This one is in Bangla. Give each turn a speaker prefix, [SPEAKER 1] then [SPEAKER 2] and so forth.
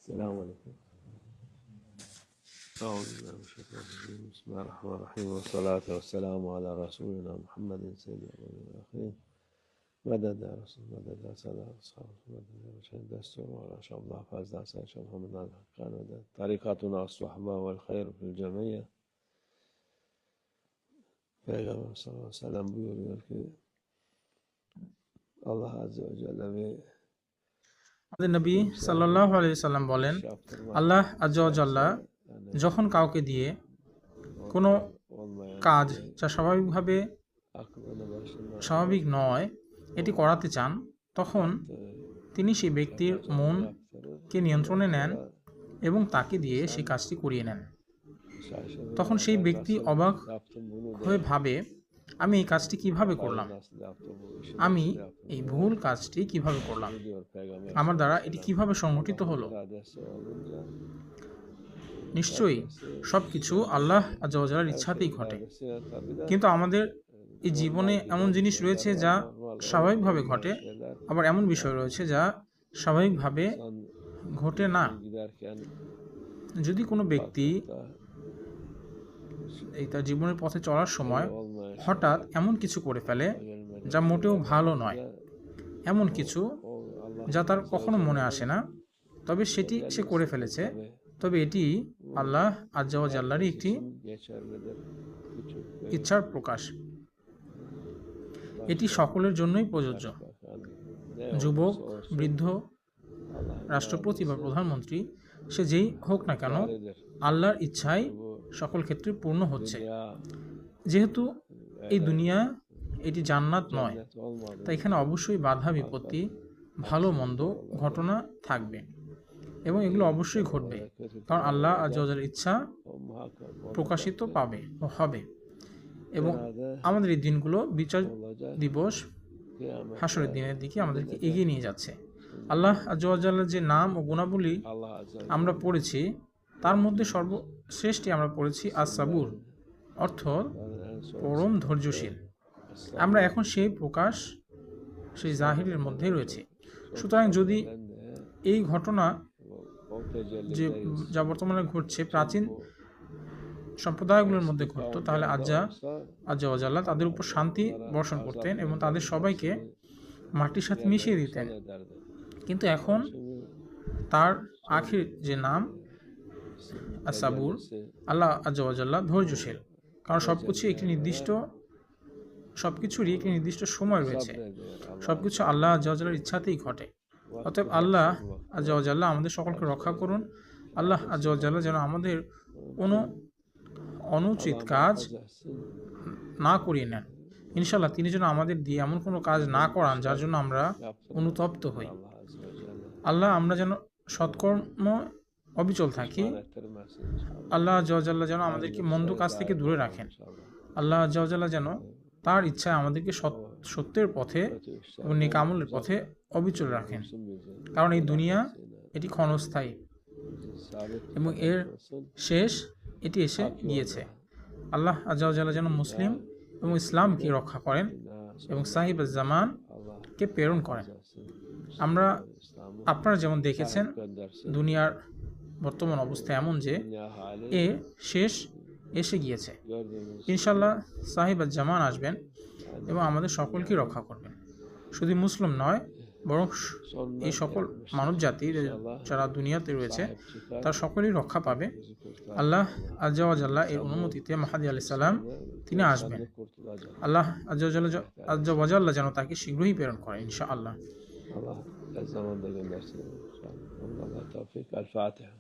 [SPEAKER 1] السلام عليكم. أعوذ بالله من الشيطان الرجيم. بسم الله الرحمن الرحيم والصلاة والسلام على رسولنا محمد سيد الأولين والآخرين. مدد يا رسول مدد يا سادة أصحاب مدد يا رشيد دستور ولا شاء الله فاز دعسا شاء محمد على الحقان مدد طريقتنا الصحبة والخير في الجميع. Peygamber sallallahu aleyhi ve sellem buyuruyor ki Allah azze ve celle ve
[SPEAKER 2] আমাদের নবী সাল্লাল্লাহু আলাইহি সাল্লাম বলেন, আল্লাহ আযজা ওয়া জাল্লা যখন কাউকে দিয়ে কোনো কাজ যা স্বাভাবিক নয় এটি করাতে চান, তখন তিনি সেই ব্যক্তির মনকে নিয়ন্ত্রণে নেন এবং তাকে দিয়ে সেই কাজটি করিয়ে নেন। তখন সেই ব্যক্তি অবাক হয়ে ভাবে, আমি এই কাজটি কিভাবে করলাম, আমি এই ভুল কাজটি কিভাবে করলাম, আমার দ্বারা এটি কিভাবে সংঘটিত হলো। নিশ্চয়ই সব কিছু আল্লাহ আযজা ওয়া জাল্লার ইচ্ছাতেই ঘটে, কিন্তু আমাদের এই জীবনে এমন জিনিস রয়েছে যা স্বাভাবিকভাবে ঘটে, আবার এমন বিষয় রয়েছে যা স্বাভাবিকভাবে ঘটে না। যদি কোনো ব্যক্তি তার জীবনের পথে চলার সময় হঠাৎ এমন কিছু করে ফেলে যা মোটেও ভালো নয়, এমন কিছু যা তার কখনো মনে আসে না, তবে সেটি সে করে ফেলেছে, তবে এটি আল্লাহ আযজা ওয়া জাল্লারই একটি ইচ্ছার প্রকাশ। এটি সকলের জন্যই প্রযোজ্য। যুবক, বৃদ্ধ, রাষ্ট্রপতি বা প্রধানমন্ত্রী, সে যেই হোক না কেন, আল্লাহর ইচ্ছাই সকল ক্ষেত্রে পূর্ণ হচ্ছে। যেহেতু এই দুনিয়া এটি জান্নাত নয়, তাই এখানে অবশ্যই বাধা বিপত্তি, ভালো মন্দ ঘটনা থাকবে এবং এগুলো অবশ্যই ঘটবে, কারণ আল্লাহ আযজা ওয়া জাল্লার ইচ্ছা প্রকাশিত হবে। এবং আমাদের এই দিনগুলো বিচার দিবস, হাসরের দিনের দিকে আমাদেরকে এগিয়ে নিয়ে যাচ্ছে। আল্লাহ আযজা ওয়া জাল্লার যে নাম ও গুণাবলী আমরা পড়েছি, তার মধ্যে সর্বশ্রেষ্ঠটি আমরা পড়েছি আস-সাবুর, অর্থ পরম ধৈর্যশীল। আমরা এখন সেই প্রকাশ, সেই জাহিরের মধ্যেই রয়েছে। সুতরাং যদি এই ঘটনা যা বর্তমানে ঘটছে প্রাচীন সম্প্রদায়গুলোর মধ্যে ঘটত, তাহলে আযজা ওয়া জাল্লা তাদের উপর শান্তি বর্ষণ করতেন এবং তাদের সবাইকে মাটির সাথে মিশিয়ে দিতেন। কিন্তু এখন তার আখির যে নাম আস-সাবুর, আল্লাহ আযজা ওয়া জাল্লা ধৈর্যশীল, কারণ সবকিছুরই একটি নির্দিষ্ট সময় রয়েছে। সবকিছু আল্লাহ আযজা ওয়া জাল্লার ইচ্ছাতেই ঘটে। অতএব আল্লাহ আযজা ওয়া জাল্লা আমাদের সকলকে রক্ষা করুন। আল্লাহ আযজা ওয়া জাল্লা যেন আমাদের কোনো অনুচিত কাজ না করিয়ে নেন। ইনশাআল্লাহ তিনি যেন আমাদের দিয়ে এমন কোনো কাজ না করান যার জন্য আমরা অনুতপ্ত হই। আল্লাহ আমরা যেন সৎকর্ম অবিচল থাকি। আল্লাহ আযজা ওয়া জাল্লা যেন আমাদেরকে মন্দ কাজ থেকে দূরে রাখেন। আল্লাহ আযজা ওয়া জাল্লা যেন তার ইচ্ছায় আমাদেরকে সত্যের পথে এবং নেক আমলের পথে অবিচল রাখেন, কারণ এই দুনিয়া এটি ক্ষণস্থায়ী এবং এর শেষ এটি এসে গিয়েছে। আল্লাহ আযজা ওয়া জাল্লা যেন মুসলিম এবং ইসলামকে রক্ষা করেন এবং সাহিব জামানকে প্রেরণ করেন। আপনারা যেমন দেখেছেন, দুনিয়ার বর্তমান অবস্থা এমন যে এর শেষ এসে গিয়েছে। ইনশাআল্লাহ সাহিব জামান আসবেন এবং আমাদের সকলকে রক্ষা করবেন। শুধু মুসলিম নয়, বরং এই সকল মানব জাতির যারা দুনিয়াতে রয়েছে তার সকলেই রক্ষা পাবে। আল্লাহ আযজা ওয়া জাল্লা এর অনুমতিতে মাহদী আলাইহিস সালাম তিনি আসবেন। আল্লাহ আযজা ওয়া জাল্লা যেন তাকে শীঘ্রই প্রেরণ করেন ইনশাআল্লাহ।
[SPEAKER 1] Allah zaman da göndersin. Allah tevfik. El Fatiha.